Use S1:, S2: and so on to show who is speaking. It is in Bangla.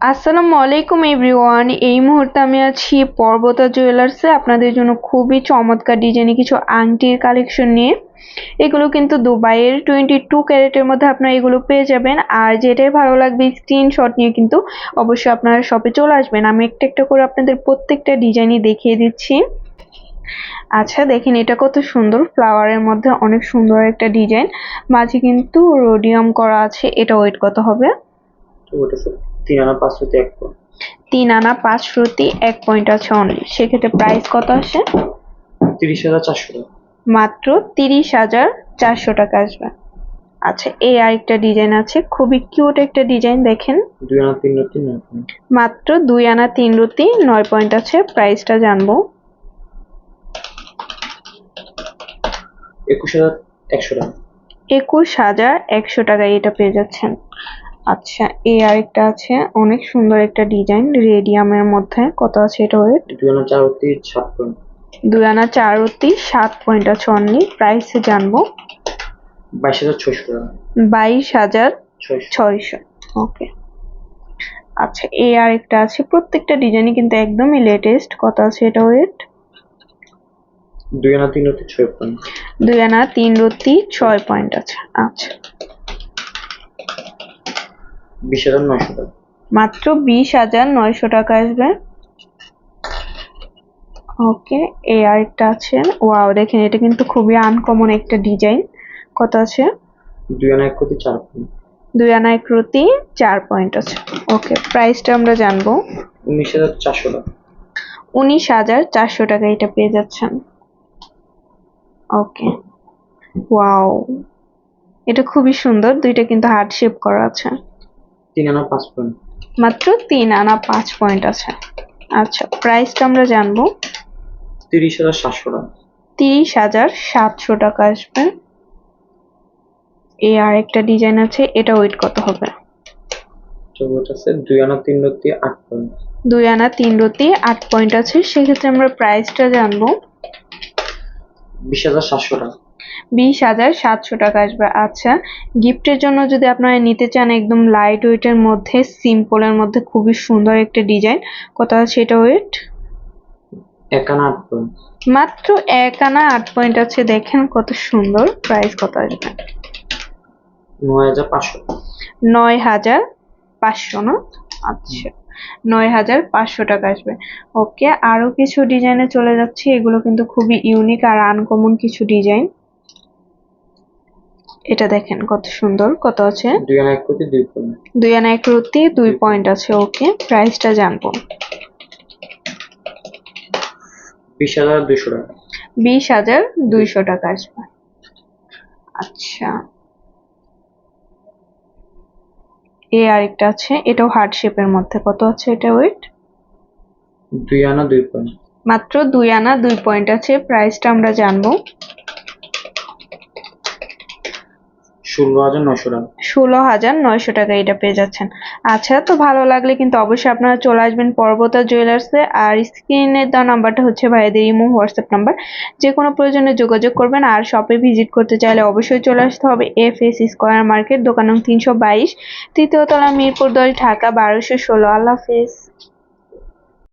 S1: আসসালামু আলাইকুম এভরিওয়ান। এই মুহূর্তে আমি আছি পর্বতা জুয়েলার্সে আপনাদের জন্য খুবই চমৎকার ডিজাইনে কিছু আংটির কালেকশন নিয়ে। এগুলো কিন্তু দুবাইয়ের 22 ক্যারেটের মধ্যে আপনারা এগুলো পেয়ে যাবেন। আর যেটাই ভালো লাগবে স্ক্রিনশট নিয়ে কিন্তু অবশ্যই আপনারা শপে চলে আসবেন। আমি একটা একটা করে আপনাদের প্রত্যেকটা ডিজাইনই দেখিয়ে দিচ্ছি। আচ্ছা দেখেন এটা কত সুন্দর, ফ্লাওয়ারের মধ্যে অনেক সুন্দর একটা ডিজাইন, মাঝে কিন্তু রোডিয়াম করা আছে। এটা ওয়েট কত হবে?
S2: ওটা স্যার 3 আনা 5 রুটি 1 পয়েন্ট।
S1: 3 আনা 5 রুটি 1 পয়েন্ট আছে অনলি। সেক্ষেত্রে প্রাইস কত আসে?
S2: 30,400 টাকা।
S1: মাত্র 30,400 টাকা আসবে। আচ্ছা এই আরেকটা ডিজাইন আছে, খুবই কিউট একটা ডিজাইন, দেখেন
S2: 2 আনা 3 রুটি 9 পয়েন্ট।
S1: মাত্র 2 আনা 3 রুটি 9 পয়েন্ট আছে। প্রাইসটা জানবো।
S2: 21,100 টাকা।
S1: 21,100 টাকায় এটা পেয়ে যাচ্ছেন। আচ্ছা এই আরেকটা আছে, অনেক সুন্দর একটা ডিজাইন রেডিয়ামের মধ্যে। কত আছে এটা ওয়েট?
S2: 2 আনা 4 রুটি 7 পয়েন্ট।
S1: 2 আনা 4 রুটি 7 পয়েন্ট আছে অনলি। প্রাইস জানবো।
S2: 22,600 টাকা।
S1: 22,600। ওকে। আচ্ছা এই আরেকটা আছে, প্রত্যেকটা ডিজাইনই কিন্তু একদমই লেটেস্ট। কত আছে এটা ওয়েট?
S2: 2 আনা 3 রুটি 6 পয়েন্ট।
S1: 2 আনা 3 রুটি 6 পয়েন্ট আছে। আচ্ছা
S2: 20,900 টাকা।
S1: মাত্র 20,900 টাকা আসবে। ওকে এই আরেকটা আছে, ওয়াও দেখেন এটা কিন্তু খুবই আনকমন একটা ডিজাইন। কত আছে?
S2: 2 আনা 1 রুটি 4 পয়েন্ট।
S1: 2 আনা 1 রুটি 4 পয়েন্ট আছে। ওকে প্রাইসটা আমরা জানবো।
S2: 19,400 টাকা।
S1: 19,400 টাকা এটা পেয়ে যাচ্ছেন। ওকে ওয়াও এটা খুবই সুন্দর, দুইটা কিন্তু হার্ট শেপ করা আছে।
S2: 3 আনা 5 পয়েন্ট।
S1: মাত্র 3 আনা 5 পয়েন্ট আছে। আচ্ছা প্রাইসটা আমরা জানবো।
S2: 30,700 টাকা।
S1: 30,700 টাকা আসবে। এই আরেকটা ডিজাইন আছে, এটা ওয়েট কত হবে?
S2: ওটা আছে 2 আনা 3 রুটি 8 পয়েন্ট।
S1: 2 আনা 3 রুটি 8 পয়েন্ট আছে। সেক্ষেত্রে আমরা প্রাইসটা জানবো।
S2: 20,700 টাকা।
S1: 20,700 টাকা আসবে। আচ্ছা গিফটের জন্য যদি আপনারা নিতে চান একদম লাইট ওয়েটের মধ্যে, সিম্পলের মধ্যে খুবই সুন্দর একটা ডিজাইন। কত আছে এটা ওয়েট?
S2: 1 আনা 8 পয়েন্ট।
S1: মাত্র 1 আনা 8 পয়েন্ট আছে। দেখেন কত সুন্দর। প্রাইস কত আসবে?
S2: 9,500 টাকা।
S1: 9,500 না? আচ্ছা 9,500 টাকা আসবে। ওকে আরো কিছু ডিজাইনে চলে যাচ্ছি। এগুলো কিন্তু খুবই ইউনিক আর আনকমন কিছু ডিজাইন। এটা দেখেন কত সুন্দর। কত আছে?
S2: 2 আনা 1 রুটি 2 পয়েন্ট।
S1: 2 আনা 1 রুটি 2 পয়েন্ট আছে। ওকে প্রাইসটা জানবো।
S2: 20,200 টাকা।
S1: 20,200 টাকা আসবে। আচ্ছা এই আরেকটা আছে, এটাও হার্ট শেপের মধ্যে। কত আছে এটা ওয়েট?
S2: 2 আনা 2 পয়েন্ট।
S1: মাত্র 2 আনা 2 পয়েন্ট আছে। প্রাইসটা আমরা জানবো।
S2: 16,900 টাকা।
S1: 16,900 টাকা এটা পেয়ে যাচ্ছেন। আচ্ছা তো ভালো লাগলে কিন্তু অবশ্যই আপনারা চলে আসবেন পর্বতা জুয়েলার্সে। আর স্ক্রিনে দেওয়া নাম্বারটা হচ্ছে ভাইয়াদের ইমো হোয়াটসঅ্যাপ নাম্বার, যে কোনো প্রয়োজনে যোগাযোগ করবেন। আর শপে ভিজিট করতে চাইলে অবশ্যই চলে আসতে হবে FS স্কয়ার মার্কেট, দোকান নং 322, তৃতীয় তলা, মিরপুর 10, ঢাকা 1216। আল্লাহ হাফেজ।